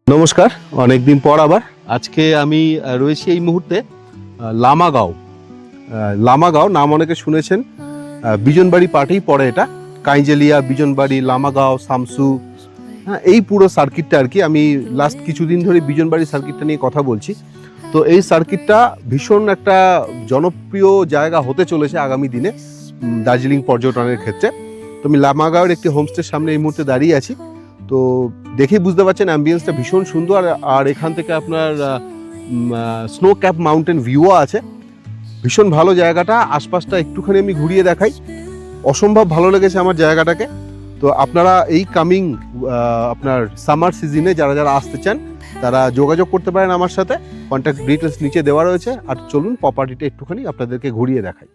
নমস্কার, অনেকদিন পর আবার আজকে আমি রয়েছি এই মুহূর্তে লামাগাঁও নাম অনেকে শুনেছেন। বিজনবাড়ি পার্টেই পড়ে এটা। কাইঞ্জেলিয়া, বিজনবাড়ি, লামাগাঁও, সামসু, হ্যাঁ, এই পুরো সার্কিটটা আর কি। আমি লাস্ট কিছুদিন ধরে বিজনবাড়ি সার্কিটটা নিয়ে কথা বলছি। তো এই সার্কিটটা ভীষণ একটা জনপ্রিয় জায়গা হতে চলেছে আগামী দিনে দার্জিলিং পর্যটনের ক্ষেত্রে। তো আমি লামাগাঁওয়ের একটি হোমস্টের সামনে এই মুহূর্তে দাঁড়িয়ে আছি। তো দেখেই বুঝতে পারছেন অ্যাম্বিয়েন্সটা ভীষণ সুন্দর, আর এখান থেকে আপনার স্নো ক্যাপ মাউন্টেন ভিউও আছে। ভীষণ ভালো জায়গাটা। আশপাশটা একটুখানি আমি ঘুরিয়ে দেখাই। অসম্ভব ভালো লেগেছে আমার জায়গাটাকে। তো আপনারা এই কামিং আপনার সামার সিজনে যারা যারা আসতে চান তারা যোগাযোগ করতে পারেন আমার সাথে। কন্ট্যাক্ট ডিটেলস নিচে দেওয়া রয়েছে। আর চলুন প্রপার্টিটা একটুখানি আপনাদেরকে ঘুরিয়ে দেখাই।